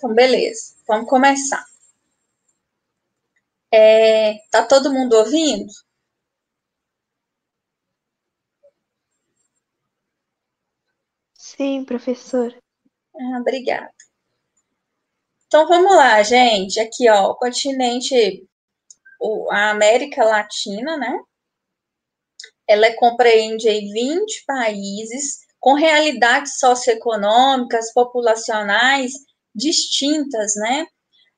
Então, beleza, vamos começar. Tá todo mundo ouvindo? Sim, professor. Obrigada. Então, vamos lá, gente. Aqui, ó, o continente, a América Latina, né? Ela compreende aí 20 países com realidades socioeconômicas, populacionais distintas, né?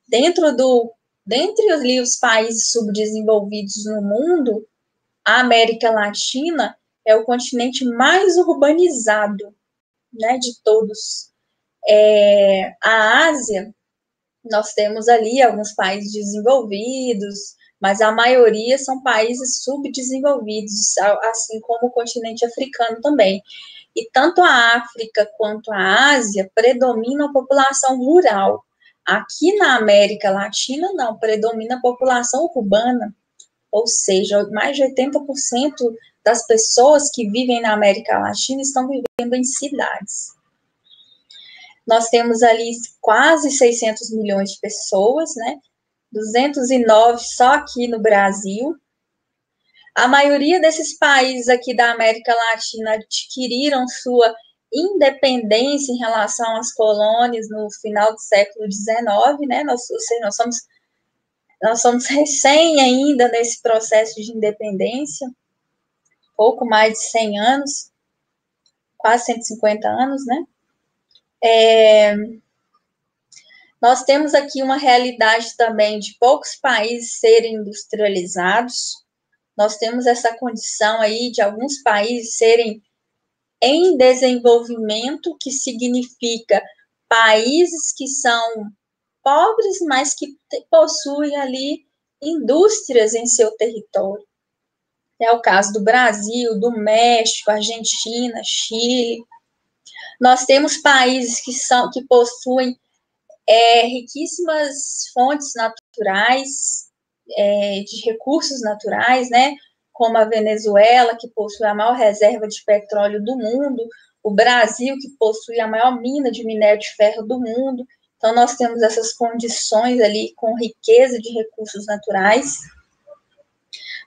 Dentre os países subdesenvolvidos no mundo, a América Latina é o continente mais urbanizado, né, de todos. A Ásia, nós temos ali alguns países desenvolvidos, mas a maioria são países subdesenvolvidos, assim como o continente africano também. E tanto a África quanto a Ásia predomina a população rural. Aqui na América Latina, não, predomina a população urbana, ou seja, mais de 80% das pessoas que vivem na América Latina estão vivendo em cidades. Nós temos ali quase 600 milhões de pessoas, né? 209 só aqui no Brasil. A maioria desses países aqui da América Latina adquiriram sua independência em relação às colônias no final do século XIX, né? Nós somos recém ainda nesse processo de independência, pouco mais de 100 anos, quase 150 anos, né? Nós temos aqui uma realidade também de poucos países serem industrializados. Nós temos essa condição aí de alguns países serem em desenvolvimento, que significa países que são pobres, mas que possuem ali indústrias em seu território. É o caso do Brasil, do México, Argentina, Chile. Nós temos países que possuem riquíssimas fontes naturais, de recursos naturais, né? Como a Venezuela, que possui a maior reserva de petróleo do mundo, o Brasil, que possui a maior mina de minério de ferro do mundo. Então, nós temos essas condições ali com riqueza de recursos naturais.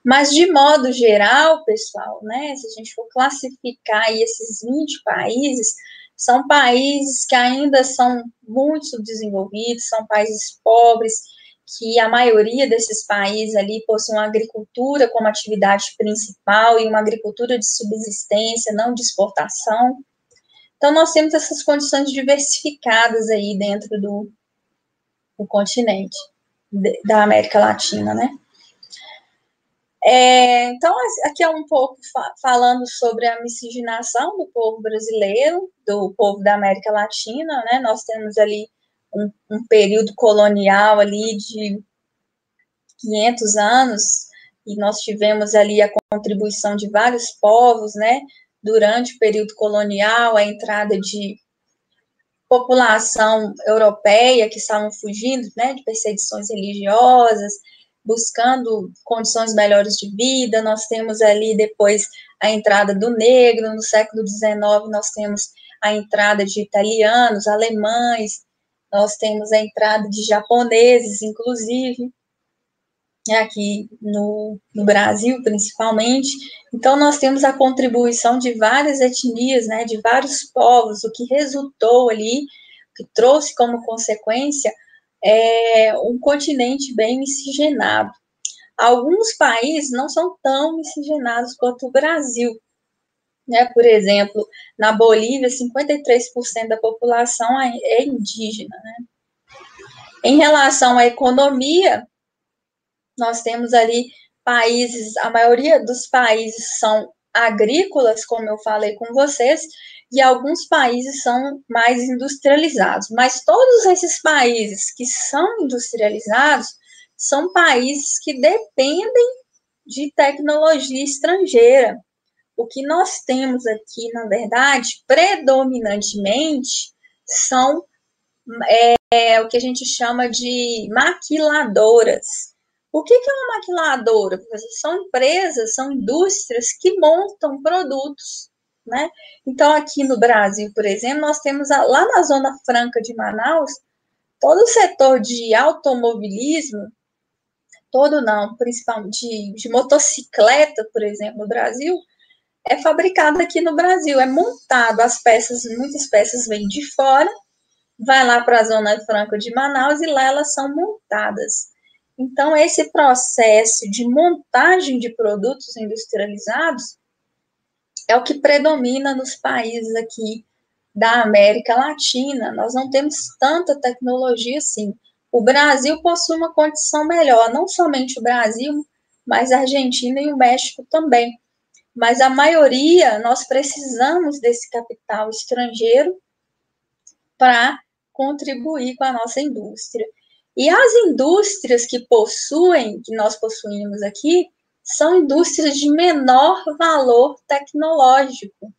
Mas, de modo geral, pessoal, né, se a gente for classificar aí esses 20 países, são países que ainda são muito subdesenvolvidos, são países pobres, que a maioria desses países ali possuem uma agricultura como atividade principal e uma agricultura de subsistência, não de exportação. Então, nós temos essas condições diversificadas aí dentro do continente da América Latina, né? Então, aqui é um pouco falando sobre a miscigenação do povo brasileiro, do povo da América Latina, né? Nós temos ali um período colonial ali de 500 anos, e nós tivemos ali a contribuição de vários povos, né? Durante o período colonial, a entrada de população europeia que estavam fugindo, né, de perseguições religiosas, buscando condições melhores de vida. Nós temos ali depois a entrada do negro, no século XIX nós temos a entrada de italianos, alemães, nós temos a entrada de japoneses, inclusive, aqui no Brasil, principalmente. Então, nós temos a contribuição de várias etnias, né, de vários povos, o que resultou ali, que trouxe como consequência um continente bem miscigenado. Alguns países não são tão miscigenados quanto o Brasil, né? Por exemplo, na Bolívia, 53% da população é indígena, né? Em relação à economia, nós temos ali países, a maioria dos países são agrícolas, como eu falei com vocês, e alguns países são mais industrializados. Mas todos esses países que são industrializados são países que dependem de tecnologia estrangeira. O que nós temos aqui, na verdade, predominantemente, são o que a gente chama de maquiladoras. O que é uma maquiladora? São empresas, são indústrias que montam produtos, né? Então, aqui no Brasil, por exemplo, nós temos lá na Zona Franca de Manaus, todo o setor de automobilismo, todo não, principalmente de motocicleta, por exemplo, no Brasil, é fabricado aqui no Brasil, é montado, as peças, muitas peças vêm de fora, vai lá para a Zona Franca de Manaus e lá elas são montadas. Então, esse processo de montagem de produtos industrializados é o que predomina nos países aqui da América Latina. Nós não temos tanta tecnologia assim. O Brasil possui uma condição melhor, não somente o Brasil, mas a Argentina e o México também. Mas a maioria, nós precisamos desse capital estrangeiro para contribuir com a nossa indústria. E as indústrias que nós possuímos aqui, são indústrias de menor valor tecnológico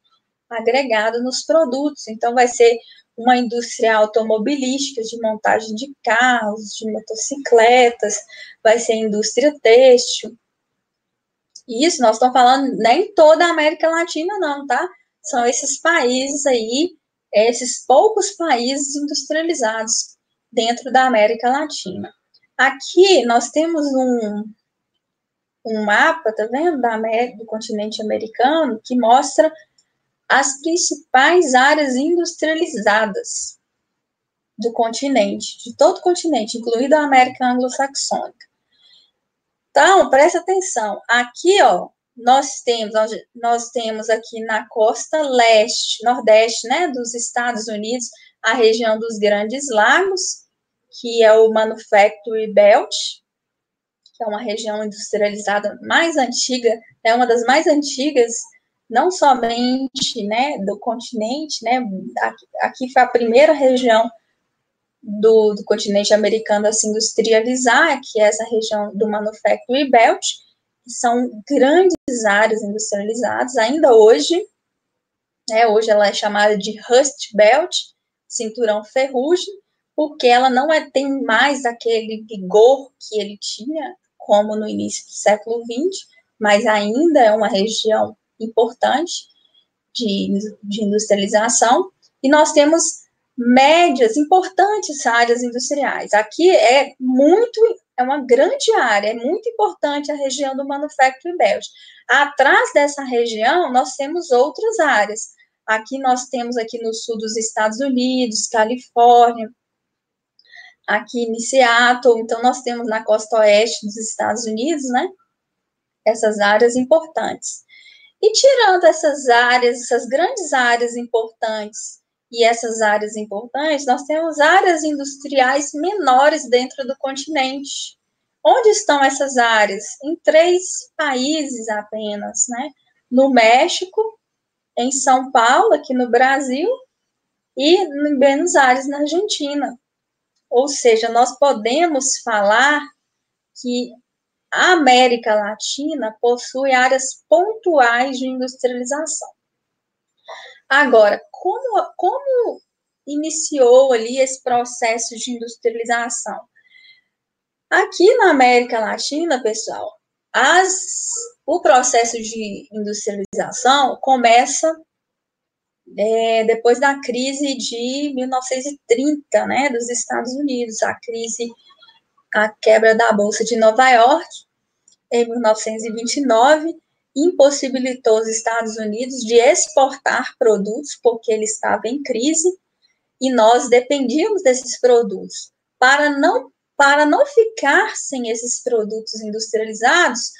agregado nos produtos. Então, vai ser uma indústria automobilística, de montagem de carros, de motocicletas, vai ser indústria têxtil. Isso, nós estamos falando nem toda a América Latina, não, tá? São esses países aí, esses poucos países industrializados dentro da América Latina. Aqui nós temos um mapa, tá vendo, do continente americano, que mostra as principais áreas industrializadas do continente, de todo o continente, incluindo a América Anglo-Saxônica. Então, presta atenção. Aqui, ó, nós temos aqui na costa leste, nordeste, né, dos Estados Unidos, a região dos Grandes Lagos, que é o Manufacturing Belt, que é uma região industrializada mais antiga, é uma das mais antigas, não somente, né, do continente, né, aqui foi a primeira região do continente americano a se industrializar, que é essa região do Manufacturing Belt, que são grandes áreas industrializadas, ainda hoje, né, hoje ela é chamada de Rust Belt, cinturão ferrugem, porque ela não tem mais aquele vigor que ele tinha, como no início do século XX, mas ainda é uma região importante de industrialização, e nós temos médias, importantes áreas industriais. Aqui é uma grande área, é muito importante a região do Manufacturing Belt. Atrás dessa região, nós temos outras áreas. Aqui nós temos aqui no sul dos Estados Unidos, Califórnia, aqui em Seattle, então nós temos na costa oeste dos Estados Unidos, né, essas áreas importantes. E tirando essas áreas, essas grandes áreas importantes e essas áreas importantes, nós temos áreas industriais menores dentro do continente. Onde estão essas áreas? Em 3 países apenas, né? No México, em São Paulo, aqui no Brasil, e em Buenos Aires, na Argentina. Ou seja, nós podemos falar que a América Latina possui áreas pontuais de industrialização. Agora, como iniciou ali esse processo de industrialização? Aqui na América Latina, pessoal, o processo de industrialização começa depois da crise de 1930, né, dos Estados Unidos, a quebra da Bolsa de Nova York, em 1929, impossibilitou os Estados Unidos de exportar produtos, porque ele estava em crise, e nós dependíamos desses produtos. Para não ficar sem esses produtos industrializados,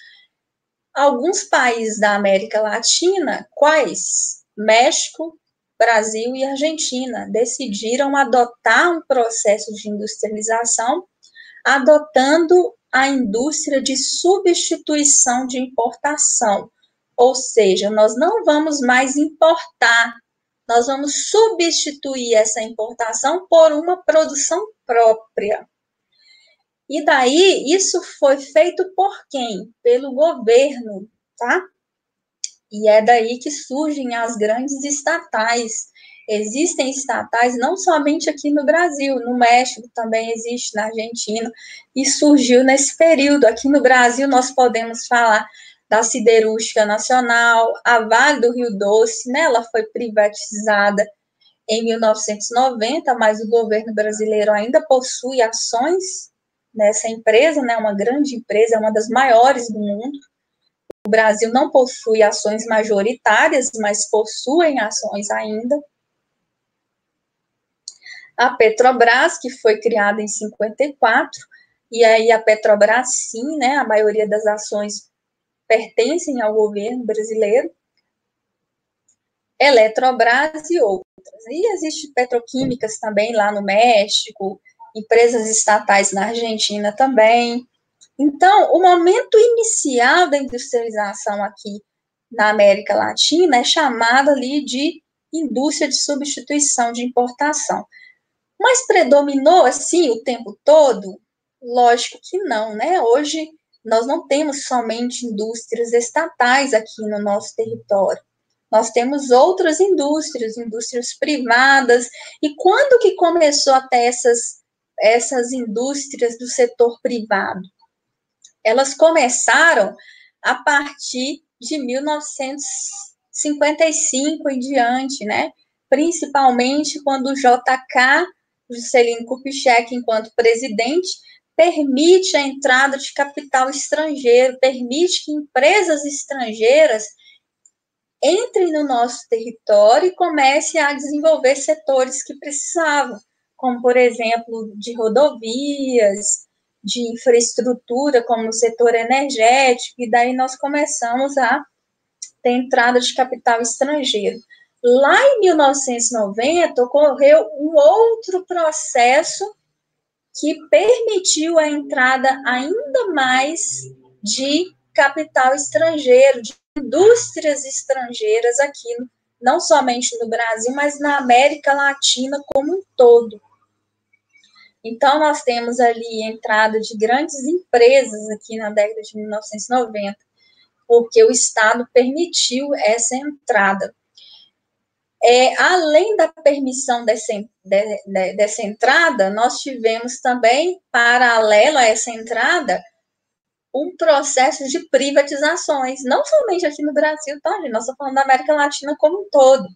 alguns países da América Latina, quais? México, Brasil e Argentina, decidiram adotar um processo de industrialização, adotando a indústria de substituição de importação. Ou seja, nós não vamos mais importar, nós vamos substituir essa importação por uma produção própria. E daí, isso foi feito por quem? Pelo governo, tá? E é daí que surgem as grandes estatais. Existem estatais não somente aqui no Brasil, no México também existe, na Argentina, e surgiu nesse período. Aqui no Brasil nós podemos falar da Siderúrgica Nacional, a Vale do Rio Doce, né? Ela foi privatizada em 1990, mas o governo brasileiro ainda possui ações nessa empresa, né, uma grande empresa, é uma das maiores do mundo. O Brasil não possui ações majoritárias, mas possuem ações ainda. A Petrobras, que foi criada em 54, e aí a Petrobras, sim, né, a maioria das ações pertencem ao governo brasileiro. Eletrobras e outras. E existem petroquímicas também lá no México, empresas estatais na Argentina também. Então, o momento inicial da industrialização aqui na América Latina é chamado ali de indústria de substituição de importação. Mas predominou assim o tempo todo? Lógico que não, né? Hoje nós não temos somente indústrias estatais aqui no nosso território. Nós temos outras indústrias, indústrias privadas. E quando que começou a ter essas indústrias do setor privado? Elas começaram a partir de 1955 em diante, né? Principalmente quando o JK, Juscelino Kubitschek, enquanto presidente, permite a entrada de capital estrangeiro, permite que empresas estrangeiras entrem no nosso território e comecem a desenvolver setores que precisavam, como, por exemplo, de rodovias, de infraestrutura, como o setor energético, e daí nós começamos a ter entrada de capital estrangeiro. Lá em 1990, ocorreu um outro processo que permitiu a entrada ainda mais de capital estrangeiro, de indústrias estrangeiras aqui, não somente no Brasil, mas na América Latina como um todo. Então, nós temos ali a entrada de grandes empresas aqui na década de 1990, porque o Estado permitiu essa entrada. Além da permissão dessa entrada, nós tivemos também, paralelo a essa entrada, um processo de privatizações, não somente aqui no Brasil, tá, gente? Nós estamos falando da América Latina como um todo.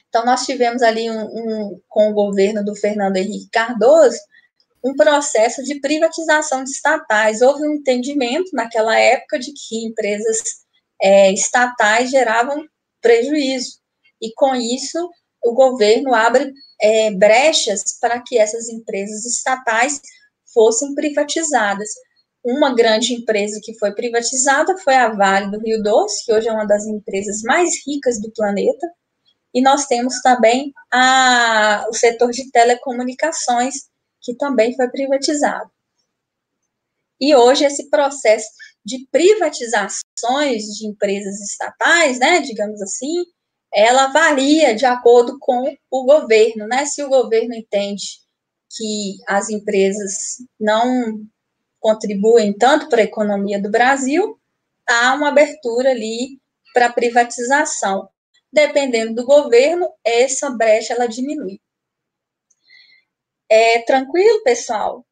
Então, nós tivemos ali, com o governo do Fernando Henrique Cardoso, um processo de privatização de estatais. Houve um entendimento naquela época de que empresas estatais geravam prejuízo. E, com isso, o governo abre brechas para que essas empresas estatais fossem privatizadas. Uma grande empresa que foi privatizada foi a Vale do Rio Doce, que hoje é uma das empresas mais ricas do planeta. E nós temos também o setor de telecomunicações, que também foi privatizado. E hoje esse processo de privatizações de empresas estatais, né, digamos assim, ela varia de acordo com o governo, né? Se o governo entende que as empresas não contribuem tanto para a economia do Brasil, há uma abertura ali para privatização. Dependendo do governo, essa brecha ela diminui. Tranquilo, pessoal?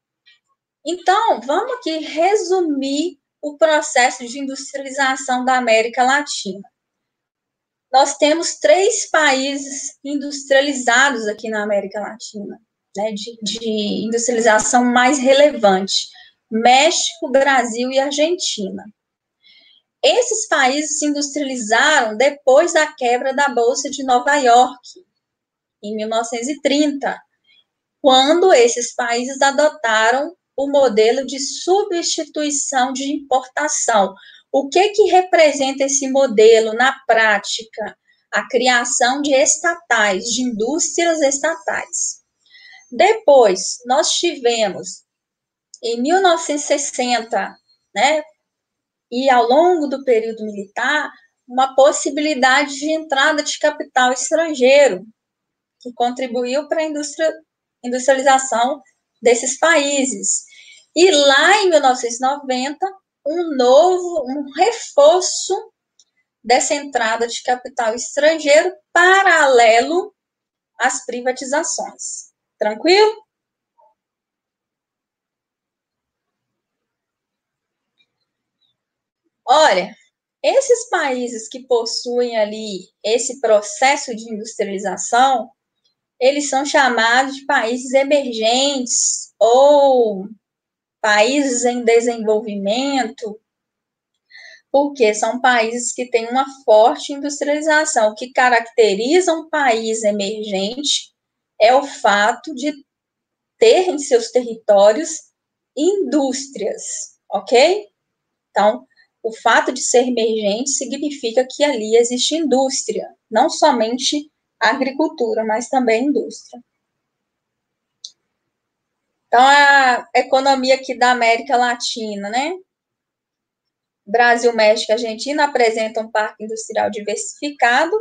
Então, vamos aqui resumir o processo de industrialização da América Latina. Nós temos 3 países industrializados aqui na América Latina, né, de industrialização mais relevante: México, Brasil e Argentina. Esses países se industrializaram depois da quebra da Bolsa de Nova York, em 1930, quando esses países adotaram o modelo de substituição de importação. O que representa esse modelo na prática? A criação de estatais, de indústrias estatais. Depois, nós tivemos, em 1960, né, e ao longo do período militar, uma possibilidade de entrada de capital estrangeiro, que contribuiu para a industrialização desses países. E lá em 1990, um reforço dessa entrada de capital estrangeiro paralelo às privatizações. Tranquilo? Olha, esses países que possuem ali esse processo de industrialização, eles são chamados de países emergentes ou países em desenvolvimento, porque são países que têm uma forte industrialização. O que caracteriza um país emergente é o fato de ter em seus territórios indústrias, ok? Então, o fato de ser emergente significa que ali existe indústria, não somente agricultura, mas também indústria. Então, a economia aqui da América Latina, né? Brasil, México e Argentina apresentam um parque industrial diversificado.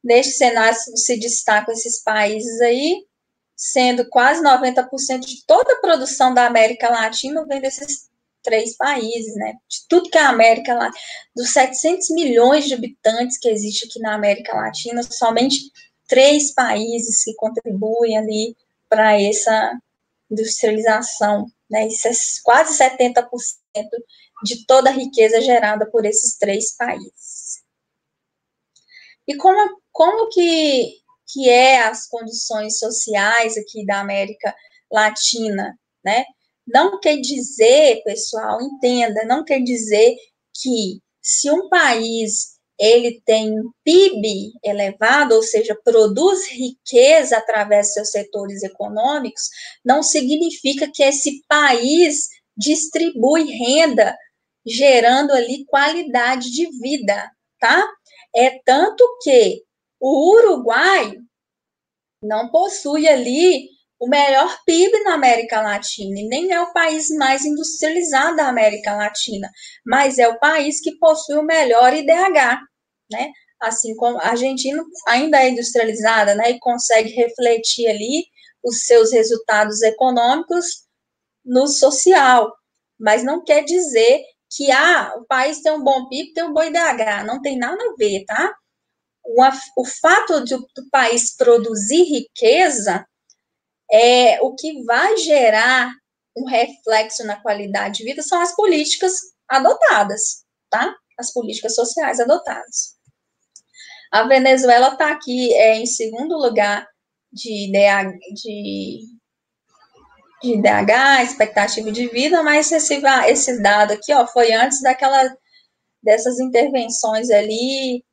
Neste cenário se destacam esses países aí, sendo quase 90% de toda a produção da América Latina vem desses 3 países, né? De tudo que a América Latina, dos 700 milhões de habitantes que existe aqui na América Latina, somente 3 países que contribuem ali para essa industrialização, né? Isso é quase 70% de toda a riqueza gerada por esses 3 países. E como que é as condições sociais aqui da América Latina, né? Não quer dizer, pessoal, entenda, não quer dizer que se um país ele tem um PIB elevado, ou seja, produz riqueza através de seus setores econômicos, não significa que esse país distribui renda, gerando ali qualidade de vida, tá? É tanto que o Uruguai não possui ali o melhor PIB na América Latina, e nem é o país mais industrializado da América Latina, mas é o país que possui o melhor IDH, né? Assim como a Argentina ainda é industrializada, né? E consegue refletir ali os seus resultados econômicos no social, mas não quer dizer que o país tem um bom PIB, tem um bom IDH, não tem nada a ver, tá? O fato de o país produzir riqueza é o que vai gerar um reflexo na qualidade de vida são as políticas adotadas, tá? As políticas sociais adotadas. A Venezuela está aqui em segundo lugar de IDH, expectativa de vida, mas esse dado aqui, ó, foi antes dessas intervenções ali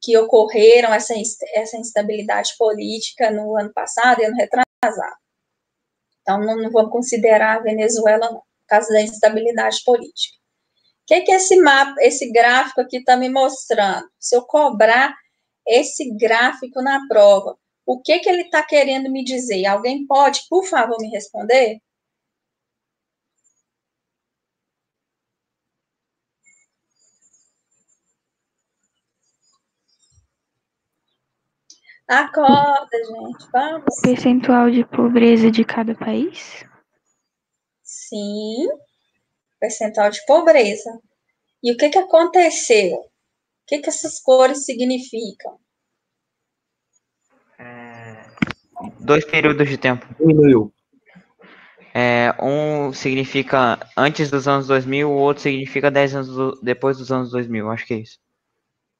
que ocorreram, essa instabilidade política no ano passado e ano retrasado. Então, não vamos considerar a Venezuela, não, por causa da instabilidade política. O que esse gráfico aqui está me mostrando? Se eu cobrar esse gráfico na prova, o que ele está querendo me dizer? Alguém pode, por favor, me responder? Acorda, gente, vamos. O percentual de pobreza de cada país? Sim, percentual de pobreza. E o que aconteceu? O que essas cores significam? 2 períodos de tempo. Diminuiu. Um significa antes dos anos 2000, o outro significa 10 anos depois dos anos 2000, acho que é isso.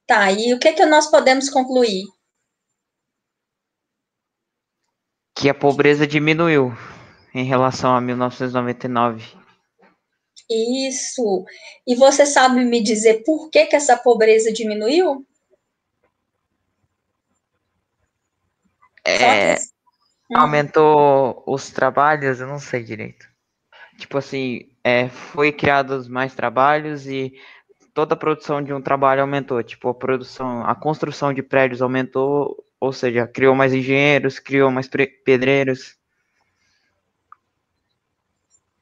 Tá, e o que nós podemos concluir? Que a pobreza diminuiu em relação a 1999. Isso. E você sabe me dizer por que essa pobreza diminuiu? Aumentou os trabalhos, eu não sei direito. Tipo assim, foi criados mais trabalhos e toda a produção de um trabalho aumentou. Tipo, a construção de prédios aumentou, ou seja, criou mais engenheiros, criou mais pedreiros.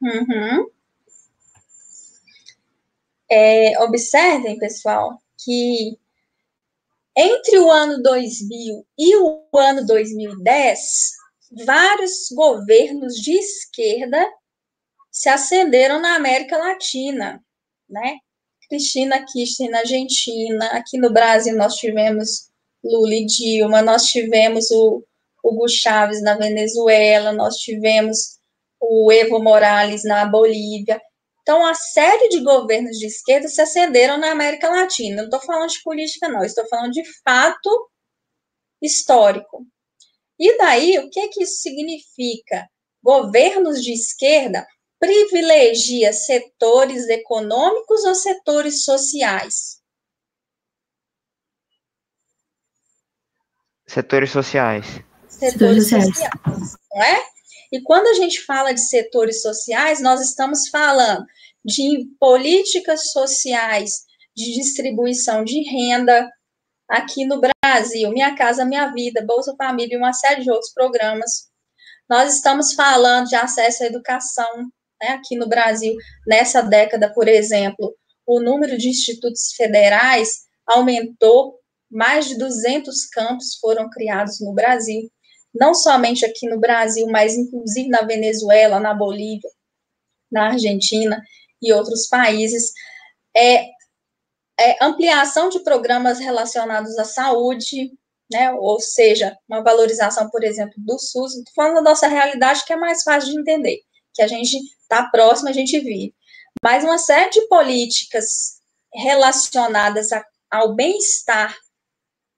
Uhum. Observem, pessoal, que entre o ano 2000 e o ano 2010, vários governos de esquerda se acenderam na América Latina, né? Cristina Kirchner na Argentina, aqui no Brasil nós tivemos Lula e Dilma, nós tivemos o Hugo Chávez na Venezuela, nós tivemos o Evo Morales na Bolívia. Então, a série de governos de esquerda se acenderam na América Latina. Não estou falando de política, não, estou falando de fato histórico. E daí, o que isso significa? Governos de esquerda privilegia setores econômicos ou setores sociais? Setores sociais. Setores sociais, não é? E quando a gente fala de setores sociais, nós estamos falando de políticas sociais de distribuição de renda aqui no Brasil, Minha Casa Minha Vida, Bolsa Família e uma série de outros programas. Nós estamos falando de acesso à educação, né, aqui no Brasil. Nessa década, por exemplo, o número de institutos federais aumentou, mais de 200 campos foram criados no Brasil, não somente aqui no Brasil, mas inclusive na Venezuela, na Bolívia, na Argentina e outros países. Ampliação de programas relacionados à saúde, né? Ou seja, uma valorização, por exemplo, do SUS. Estou falando da nossa realidade, que é mais fácil de entender, que a gente está próximo, a gente vive. Mas uma série de políticas relacionadas ao bem-estar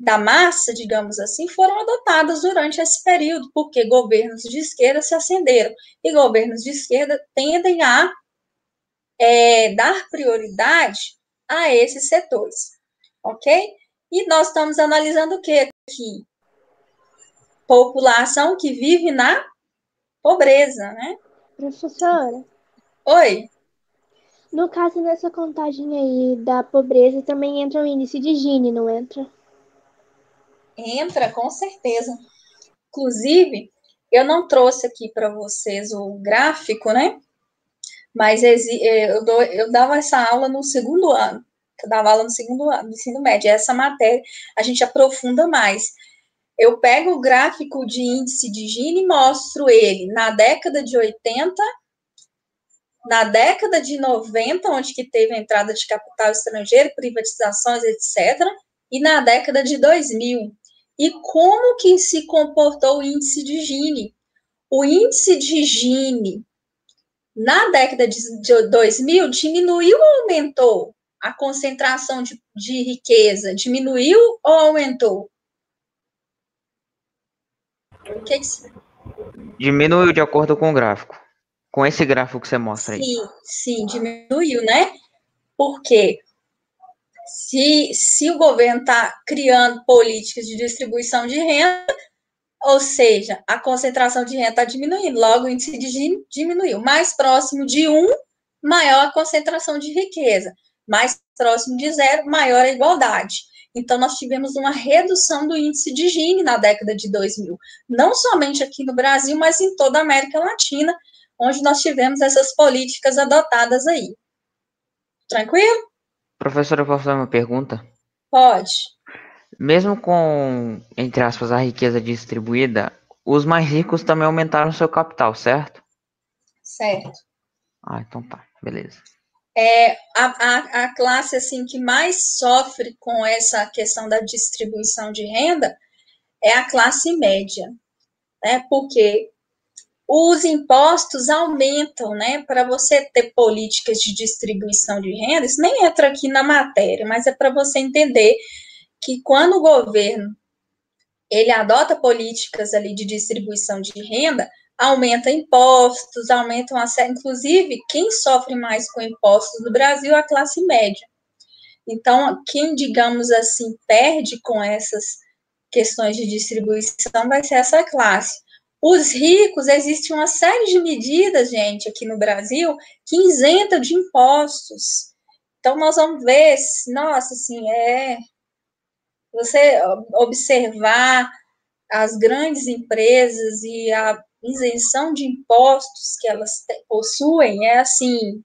da massa, digamos assim, foram adotadas durante esse período, porque governos de esquerda se acenderam, e governos de esquerda tendem a dar prioridade a esses setores, ok? E nós estamos analisando o que aqui? População que vive na pobreza, né? Professora? Oi? No caso dessa contagem aí da pobreza, também entra o índice de Gini, não entra? Entra, com certeza. Inclusive, eu não trouxe aqui para vocês o gráfico, né? Mas eu dava essa aula no segundo ano. Eu dava aula no segundo ano do ensino médio. Essa matéria a gente aprofunda mais. Eu pego o gráfico de índice de Gini e mostro ele na década de 80, na década de 90, onde que teve a entrada de capital estrangeiro, privatizações, etc., e na década de 2000. E como que se comportou o índice de Gini? O índice de Gini, na década de 2000, diminuiu ou aumentou? A concentração de riqueza diminuiu ou aumentou? O que Diminuiu de acordo com o gráfico. Com esse gráfico que você mostra aí. Sim, diminuiu, né? Porque se o governo está criando políticas de distribuição de renda, ou seja, a concentração de renda está diminuindo, logo o índice de Gini diminuiu. Mais próximo de 1, maior a concentração de riqueza. Mais próximo de 0, maior a igualdade. Então, nós tivemos uma redução do índice de Gini na década de 2000. Não somente aqui no Brasil, mas em toda a América Latina, onde nós tivemos essas políticas adotadas aí. Tranquilo? Professora, eu posso fazer uma pergunta? Pode. Mesmo com, entre aspas, a riqueza distribuída, os mais ricos também aumentaram seu capital, certo? Certo. Ah, então tá, beleza. A classe assim que mais sofre com essa questão da distribuição de renda é a classe média, né? Porque os impostos aumentam, né? Para você ter políticas de distribuição de renda, isso nem entra aqui na matéria, mas é para você entender que quando o governo ele adota políticas ali de distribuição de renda, aumenta impostos, aumentam a série, inclusive quem sofre mais com impostos no Brasil é a classe média. Então, quem, digamos assim, perde com essas questões de distribuição vai ser essa classe. Os ricos, existe uma série de medidas, gente, aqui no Brasil, que isentam de impostos. Então, nós vamos ver, nossa, assim, você observar as grandes empresas e a isenção de impostos que elas possuem, assim,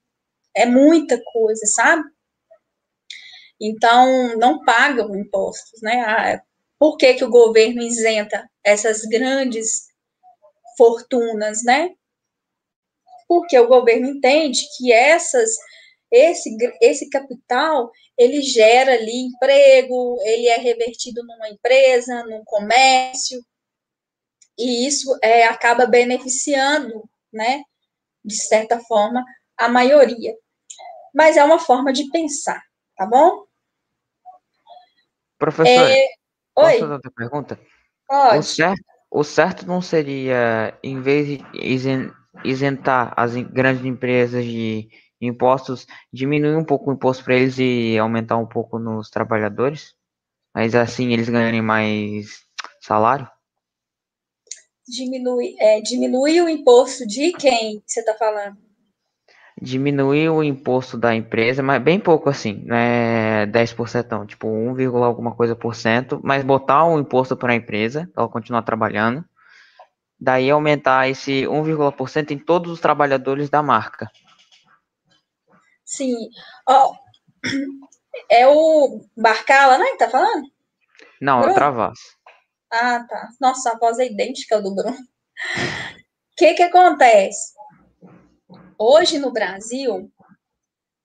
é muita coisa, sabe? Então, não pagam impostos, né? Por que o governo isenta essas grandes fortunas, né? Porque o governo entende que esse capital, ele gera ali emprego, ele é revertido numa empresa, num comércio, e isso acaba beneficiando, né, de certa forma, a maioria. Mas é uma forma de pensar, tá bom? Professora, posso Oi, fazer outra pergunta? pode. o certo não seria, em vez de isentar as grandes empresas de impostos, diminuir um pouco o imposto para eles e aumentar um pouco nos trabalhadores? Mas assim eles ganharem mais salário? Diminui o imposto de quem você está falando? Diminuir o imposto da empresa, mas bem pouco assim, não é 10%, não, tipo 1, alguma coisa por cento, mas botar um imposto para a empresa, para ela continuar trabalhando, daí aumentar esse 1% em todos os trabalhadores da marca. Sim. Ó, é o Barcala, né, que tá falando? Não, é o Bruno? Travassos. Ah, tá. Nossa, a voz é idêntica ao do Bruno. O que acontece? Hoje no Brasil,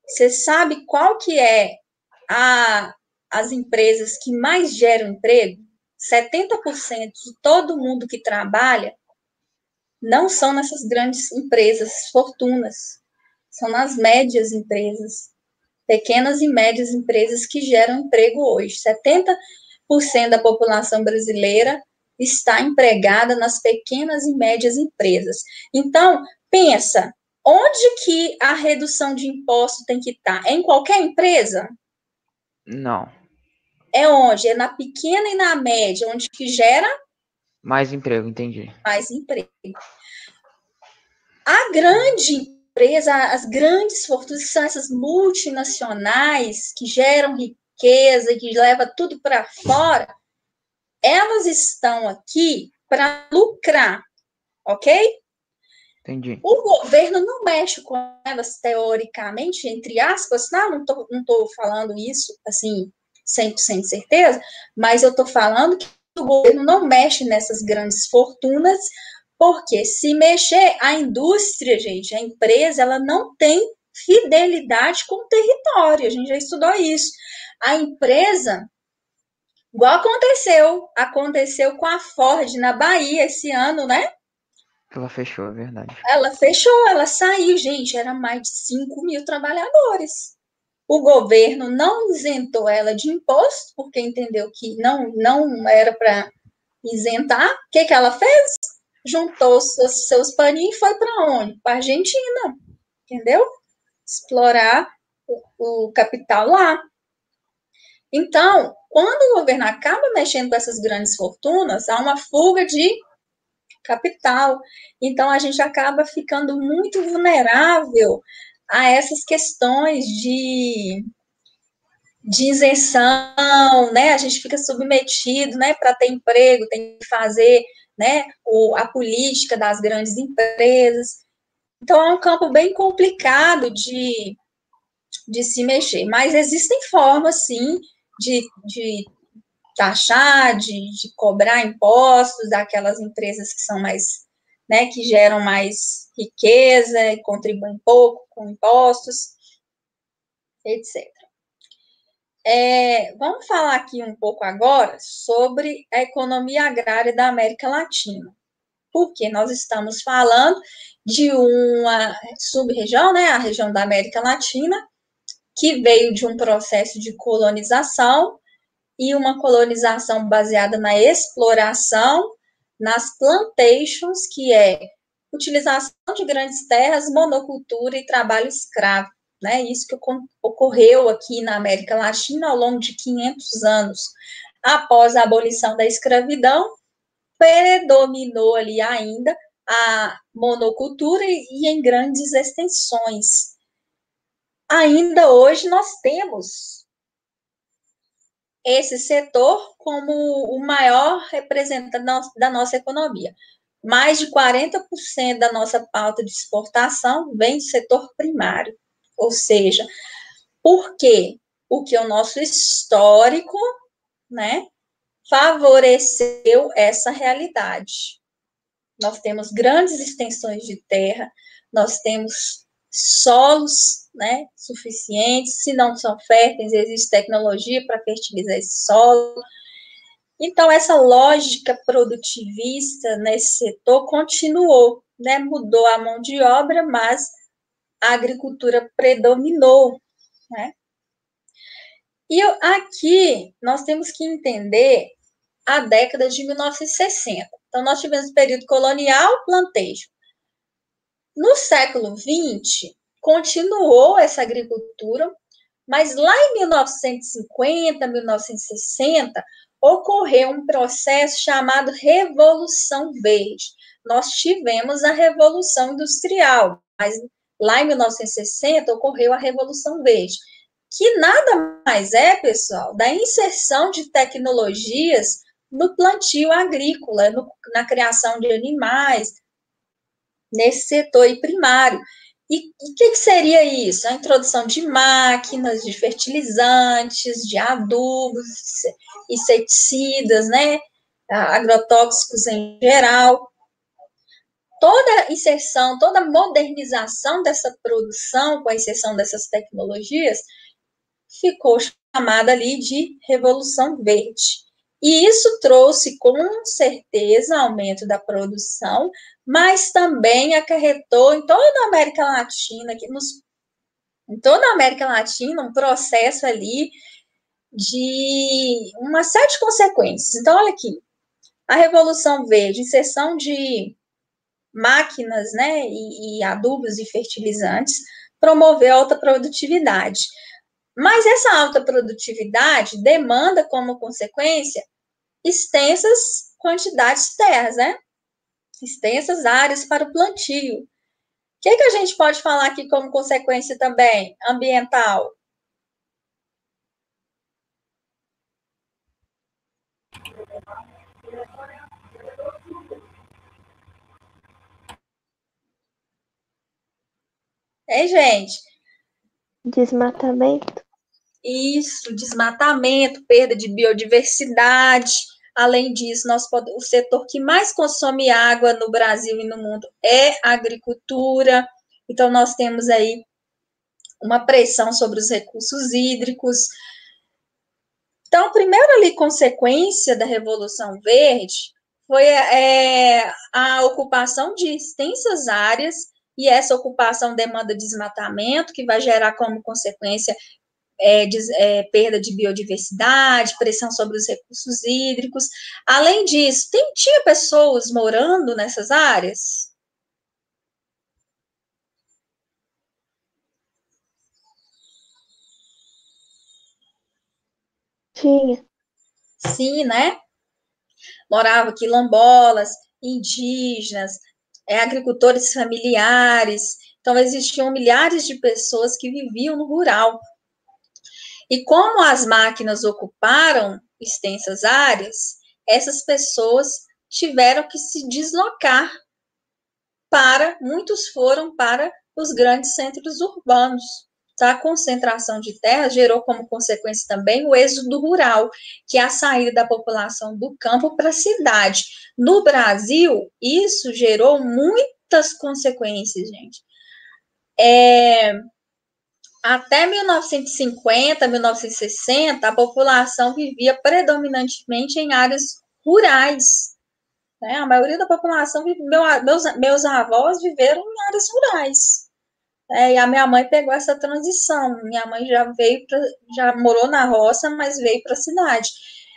você sabe qual que é as empresas que mais geram emprego? 70% de todo mundo que trabalha não são nessas grandes empresas, fortunas. São nas médias empresas, pequenas e médias empresas que geram emprego hoje. 70% da população brasileira está empregada nas pequenas e médias empresas. Então, pensa, onde que a redução de imposto tem que estar? É em qualquer empresa? Não, É onde? É na pequena e na média, onde que gera mais emprego, entendi. mais emprego. A grande empresa, as grandes fortunas, que são essas multinacionais que geram riqueza, que leva tudo para fora, elas estão aqui para lucrar, ok? Entendi. O governo não mexe com elas, teoricamente, entre aspas, não tô falando isso, assim, 100% certeza, mas eu estou falando que o governo não mexe nessas grandes fortunas, porque se mexer, a indústria, gente, a empresa, ela não tem fidelidade com o território, a gente já estudou isso. A empresa, igual aconteceu com a Ford na Bahia esse ano, né? Ela fechou, é verdade. Ela fechou, ela saiu, gente, era mais de 5 mil trabalhadores. O governo não isentou ela de imposto, porque entendeu que não era para isentar. O que ela fez? Juntou seus paninhos e foi para onde? Para a Argentina, entendeu? Explorar o capital lá. Então, quando o governo acaba mexendo com essas grandes fortunas, há uma fuga de capital. Então, a gente acaba ficando muito vulnerável a essas questões de isenção, né? A gente fica submetido, né, para ter emprego, tem que fazer, né, a política das grandes empresas. Então, é um campo bem complicado de se mexer, mas existem formas, sim, de taxar, de cobrar impostos daquelas empresas que são mais, né, que geram mais riqueza e contribuem pouco com impostos, etc. Vamos falar aqui um pouco agora sobre a economia agrária da América Latina, porque nós estamos falando de uma sub-região, né, a região da América Latina, que veio de um processo de colonização e uma colonização baseada na exploração, nas plantations, que é utilização de grandes terras, monocultura e trabalho escravo. Né? Isso que ocorreu aqui na América Latina ao longo de 500 anos. Após a abolição da escravidão, predominou ali ainda a monocultura e em grandes extensões. Ainda hoje nós temos esse setor como o maior representante da nossa economia. Mais de 40% da nossa pauta de exportação vem do setor primário. Ou seja, por quê? Porque o nosso histórico, né, favoreceu essa realidade. Nós temos grandes extensões de terra, nós temos solos, né, suficientes, se não são férteis, existe tecnologia para fertilizar esse solo. Então, essa lógica produtivista nesse setor continuou, né, mudou a mão de obra, mas a agricultura predominou, né? E aqui nós temos que entender a década de 1960. Então, nós tivemos o período colonial, plantejo. No século XX, continuou essa agricultura, mas lá em 1950, 1960, ocorreu um processo chamado Revolução Verde. Nós tivemos a Revolução Industrial, mas lá em 1960 ocorreu a Revolução Verde, que nada mais é, pessoal, da inserção de tecnologias no plantio agrícola, na criação de animais, nesse setor primário. E o que seria isso? A introdução de máquinas, de fertilizantes, de adubos, inseticidas, né? Agrotóxicos em geral. Toda inserção, toda modernização dessa produção, com a inserção dessas tecnologias, ficou chamada ali de Revolução Verde. E isso trouxe, com certeza, aumento da produção, mas também acarretou em toda a América Latina, em toda a América Latina, um processo ali de uma série de consequências. Então, olha aqui, a Revolução Verde, inserção de máquinas, né, e adubos e fertilizantes, promoveu alta produtividade. Mas essa alta produtividade demanda, como consequência, extensas quantidades de terras, né? Extensas áreas para o plantio. O que a gente pode falar aqui como consequência também ambiental? Gente? Desmatamento. Isso, desmatamento, perda de biodiversidade. Além disso, o setor que mais consome água no Brasil e no mundo é a agricultura. Então, nós temos aí uma pressão sobre os recursos hídricos. Então, a primeira ali consequência da Revolução Verde foi a ocupação de extensas áreas, e essa ocupação demanda desmatamento, que vai gerar como consequência perda de biodiversidade, pressão sobre os recursos hídricos. Além disso, tinha pessoas morando nessas áreas? Tinha. Sim, né? Moravam quilombolas, indígenas, agricultores familiares. Então, existiam milhares de pessoas que viviam no rural. E como as máquinas ocuparam extensas áreas, essas pessoas tiveram que se deslocar muitos foram para os grandes centros urbanos. Tá? A concentração de terras gerou como consequência também o êxodo rural, que é a saída da população do campo para a cidade. No Brasil, isso gerou muitas consequências, gente. Até 1950, 1960, a população vivia predominantemente em áreas rurais. Né? A maioria da população, meus avós viveram em áreas rurais. E a minha mãe pegou essa transição. Minha mãe já morou na roça, mas veio para a cidade.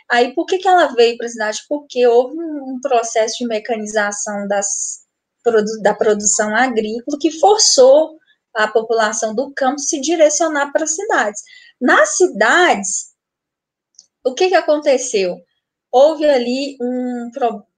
Aí, por que ela veio para a cidade? Porque houve um processo de mecanização da produção agrícola que forçou a população do campo se direcionar para as cidades. Nas cidades, o que aconteceu? Houve ali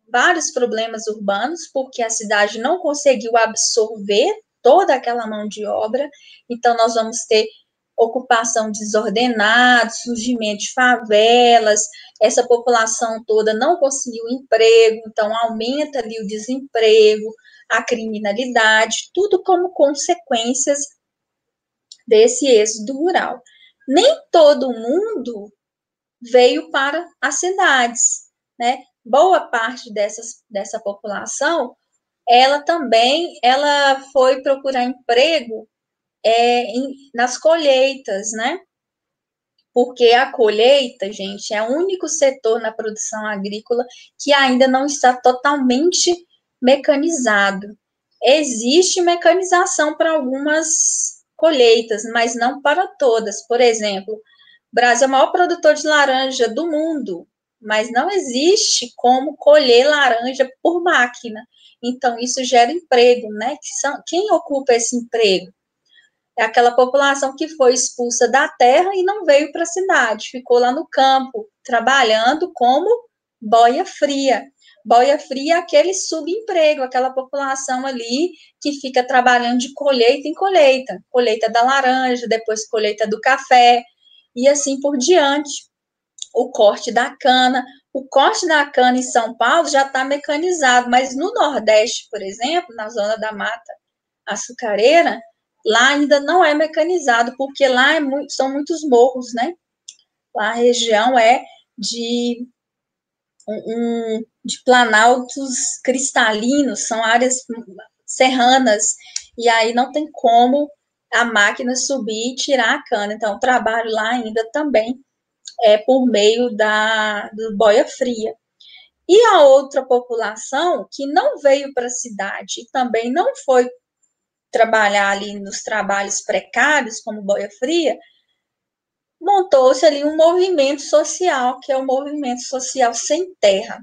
vários problemas urbanos, porque a cidade não conseguiu absorver toda aquela mão de obra, então nós vamos ter ocupação desordenada, surgimento de favelas, essa população toda não conseguiu emprego, então aumenta ali o desemprego, a criminalidade, tudo como consequências desse êxodo rural. Nem todo mundo veio para as cidades, né? Boa parte dessa população, ela foi procurar emprego nas colheitas, né? Porque a colheita, gente, é o único setor na produção agrícola que ainda não está totalmente mecanizado. Existe mecanização para algumas colheitas, mas não para todas. Por exemplo, o Brasil é o maior produtor de laranja do mundo, mas não existe como colher laranja por máquina. Então, isso gera emprego, né? Quem ocupa esse emprego? É aquela população que foi expulsa da terra e não veio para a cidade, ficou lá no campo, trabalhando como boia fria. Boia fria é aquele subemprego, aquela população ali que fica trabalhando de colheita em colheita, colheita da laranja, depois colheita do café, e assim por diante. O corte da cana. O corte da cana em São Paulo já está mecanizado, mas no Nordeste, por exemplo, na zona da mata açucareira, lá ainda não é mecanizado, porque lá são muitos morros, né? Lá a região é de, de planaltos cristalinos, são áreas serranas, e aí não tem como a máquina subir e tirar a cana. Então, o trabalho lá ainda também é por meio do boia fria. E a outra população que não veio para a cidade e também não foi trabalhar ali nos trabalhos precários, como boia fria, montou-se ali um movimento social, que é o movimento social sem terra.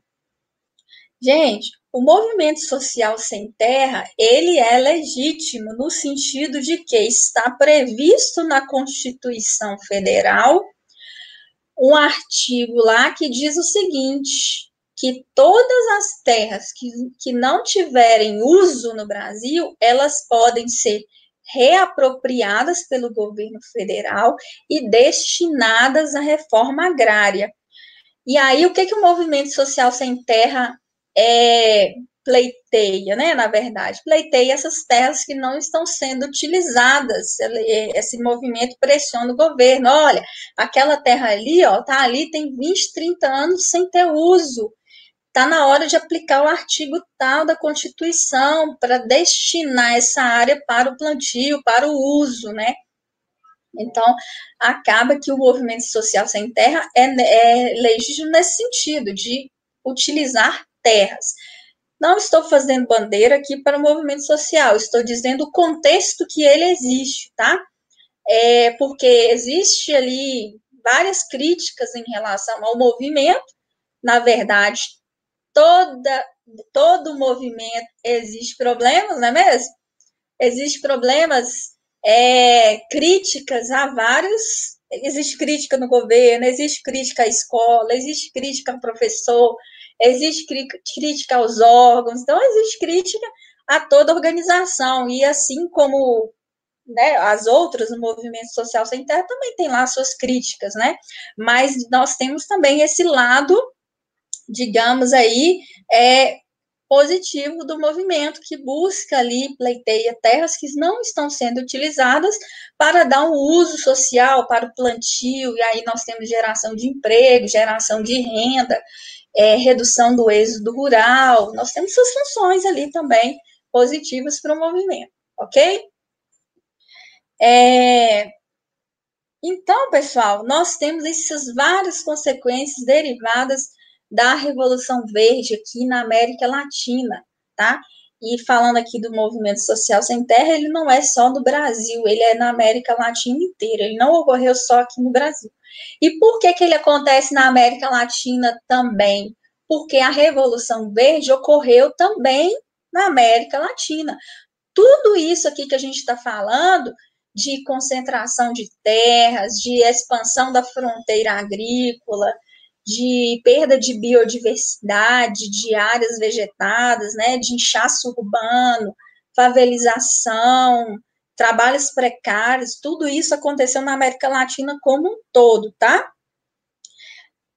Gente, o movimento social sem terra, ele é legítimo no sentido de que está previsto na Constituição Federal um artigo lá que diz o seguinte, que todas as terras que não tiverem uso no Brasil, elas podem ser reapropriadas pelo governo federal e destinadas à reforma agrária. E aí, o que o movimento social sem terra pleiteia, né? Na verdade, pleiteia essas terras que não estão sendo utilizadas. Esse movimento pressiona o governo. Olha, aquela terra ali, ó, tá ali, tem 20, 30 anos sem ter uso. Está na hora de aplicar o artigo tal da Constituição para destinar essa área para o plantio, para o uso, né? Então, acaba que o movimento social sem terra é legítimo nesse sentido, de utilizar terras. Não estou fazendo bandeira aqui para o movimento social, estou dizendo o contexto que ele existe, tá? Porque existe ali várias críticas em relação ao movimento, na verdade, todo movimento existe problemas, não é mesmo? Existem problemas, críticas a vários. Existe crítica no governo, existe crítica à escola, existe crítica ao professor, existe crítica aos órgãos, então existe crítica a toda organização. E assim como, né, as outras, o movimento social sem terra também tem lá suas críticas, né? Mas nós temos também esse lado, digamos aí, positivo do movimento, que busca ali, pleiteia terras que não estão sendo utilizadas para dar um uso social para o plantio, e aí nós temos geração de emprego, geração de renda, redução do êxodo rural, nós temos suas funções ali também positivas para o movimento, ok? Então, pessoal, nós temos essas várias consequências derivadas da Revolução Verde aqui na América Latina, tá? E falando aqui do movimento social sem terra, ele não é só no Brasil, ele é na América Latina inteira, ele não ocorreu só aqui no Brasil. E por que ele acontece na América Latina também? Porque a Revolução Verde ocorreu também na América Latina. Tudo isso aqui que a gente está falando, de concentração de terras, de expansão da fronteira agrícola, de perda de biodiversidade, de áreas vegetadas, né, de inchaço urbano, favelização, trabalhos precários, tudo isso aconteceu na América Latina como um todo, tá?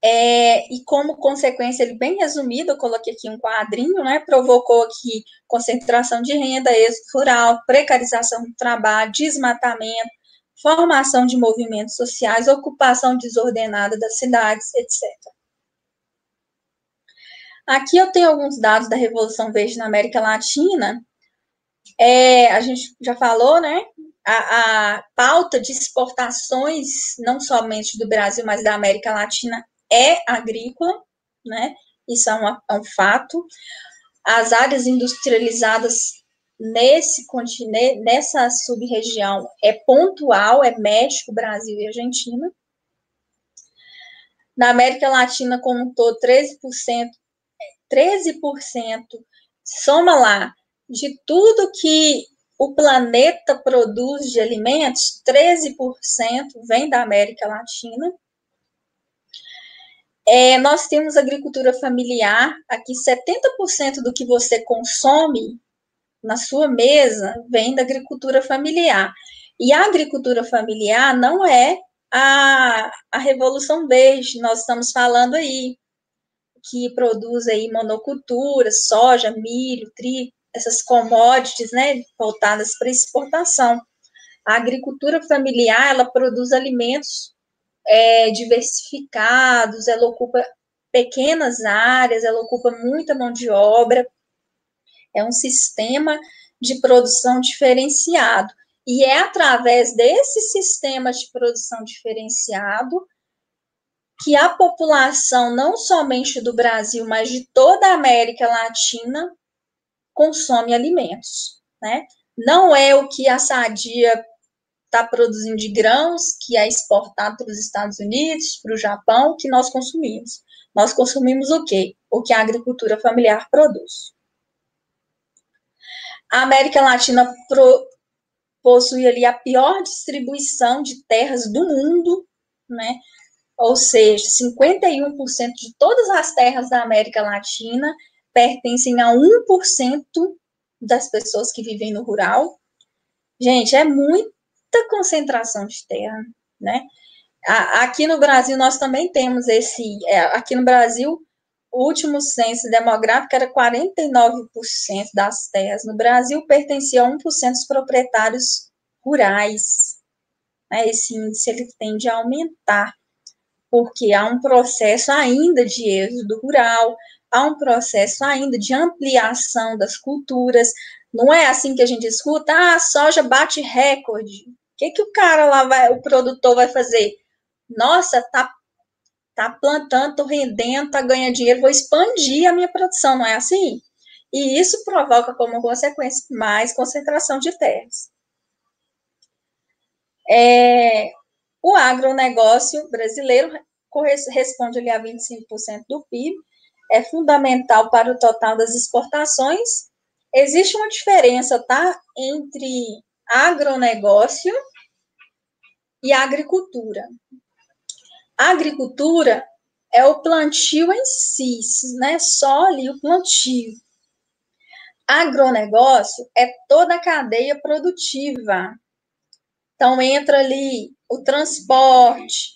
E como consequência, ele bem resumido, eu coloquei aqui um quadrinho, né, provocou aqui concentração de renda, êxodo rural, precarização do trabalho, desmatamento, formação de movimentos sociais, ocupação desordenada das cidades, etc. Aqui eu tenho alguns dados da Revolução Verde na América Latina. A gente já falou, né, a pauta de exportações, não somente do Brasil, mas da América Latina, é agrícola, né? Isso é um fato. As áreas industrializadas nesse continente, nessa sub-região, é pontual, é México, Brasil e Argentina. Na América Latina como um todo, 13%, soma lá, de tudo que o planeta produz de alimentos, 13% vem da América Latina. Nós temos agricultura familiar, aqui 70% do que você consome na sua mesa vem da agricultura familiar. E a agricultura familiar não é a Revolução Verde, nós estamos falando aí, que produz aí monocultura, soja, milho, trigo, essas commodities, né, voltadas para exportação. A agricultura familiar, ela produz alimentos diversificados, ela ocupa pequenas áreas, ela ocupa muita mão de obra, é um sistema de produção diferenciado. E é através desse sistema de produção diferenciado que a população, não somente do Brasil, mas de toda a América Latina, consome alimentos, né? Não é o que a Sadia está produzindo de grãos, que é exportado para os Estados Unidos, para o Japão, que nós consumimos. Nós consumimos o quê? O que a agricultura familiar produz. A América Latina possui ali a pior distribuição de terras do mundo, né? Ou seja, 51% de todas as terras da América Latina pertencem a 1% das pessoas que vivem no rural. Gente, é muita concentração de terra, né? Aqui no Brasil, nós também temos aqui no Brasil, o último censo demográfico era 49% das terras no Brasil pertencia a 1% dos proprietários rurais. Esse índice ele tende a aumentar, porque há um processo ainda de êxodo rural, há um processo ainda de ampliação das culturas. Não é assim que a gente escuta, a soja bate recorde. O que o cara lá o produtor vai fazer? Nossa, tá plantando, tô rendendo, tá ganhando dinheiro, vou expandir a minha produção, não é assim? E isso provoca como consequência mais concentração de terras. O agronegócio brasileiro responde ali a 25% do PIB, é fundamental para o total das exportações. Existe uma diferença, tá, entre agronegócio e agricultura. A agricultura é o plantio em si, né? Só ali o plantio. Agronegócio é toda a cadeia produtiva. Então, entra ali o transporte,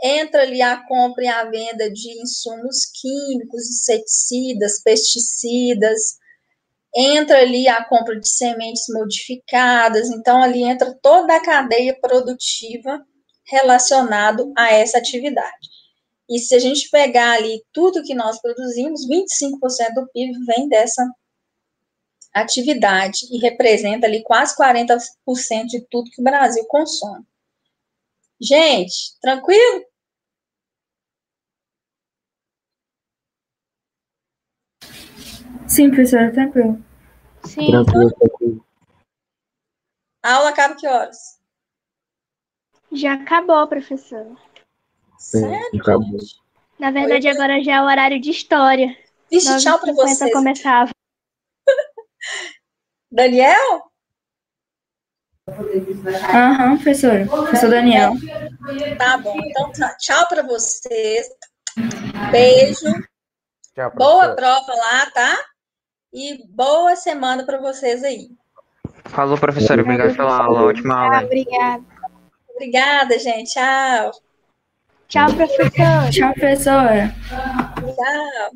entra ali a compra e a venda de insumos químicos, inseticidas, pesticidas, entra ali a compra de sementes modificadas, então ali entra toda a cadeia produtiva relacionado a essa atividade. E se a gente pegar ali tudo que nós produzimos, 25% do PIB vem dessa atividade e representa ali quase 40% de tudo que o Brasil consome. Gente, tranquilo? Sim, professora, tranquilo. Sim. Tranquilo. A aula acaba que horas? Já acabou, professora. Sério, acabou. gente? Na verdade, agora já é o horário de história. Vixe, tchau pra 9h50 vocês. começava. Daniel? Aham, professora. Professor Daniel. Tá bom, então tchau pra vocês. Beijo. Tchau, Boa prova lá, tá? E boa semana pra vocês aí. Falou, professor. Obrigado pela aula. Ótima aula. Obrigada. Obrigada, gente. Tchau. Tchau, professor. Tchau, professora. Tchau.